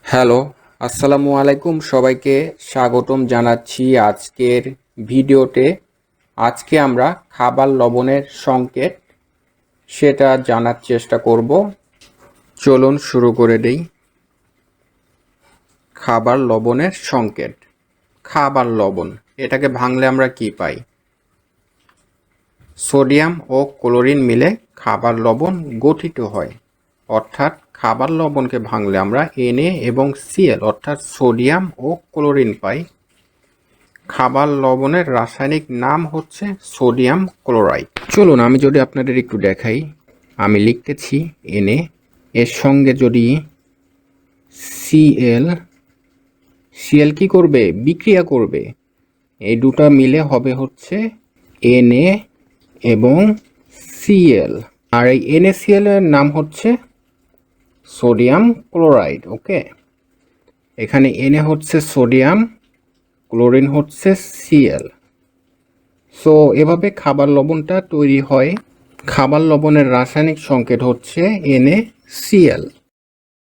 Hello, আসসালামু আলাইকুম, সবাইকে স্বাগতম জানাচ্ছি আজকের ভিডিওতে। আজকে আমরা খাবার লবণের সংকেত সেটা জানার চেষ্টা করব। চলুন শুরু করে দেই। খাবার লবণের সংকেত। খাবার লবণ, এটাকে ভাঙলে আমরা কি পাই? সোডিয়াম ও ক্লোরিন মিলে খাবার লবণ গঠিত হয়। অর্থাৎ খাবার লবণকে ভাঙলে আমরা Na এবং Cl অর্থাৎ সোডিয়াম ও ক্লোরিন পাই। খাবার লবণের রাসায়নিক নাম হচ্ছে সোডিয়াম ক্লোরাইড। চলুন আমি যদি আপনাদের একটু দেখাই, আমি লিখতেছি Na, এর সঙ্গে যদি Cl, Cl কি করবে? বিক্রিয়া করবে। এই দুটা মিলে হবে হচ্ছে Na এবং Cl, আর এই NaCl এর নাম হচ্ছে সোডিয়াম ক্লোরাইড। ওকে, এখানে Na হচ্ছে সোডিয়াম, ক্লোরিন হচ্ছে Cl। সো এভাবে খাবার লবণটা তৈরি হয়। খাবার লবণের রাসায়নিক সংকেত হচ্ছে NaCl।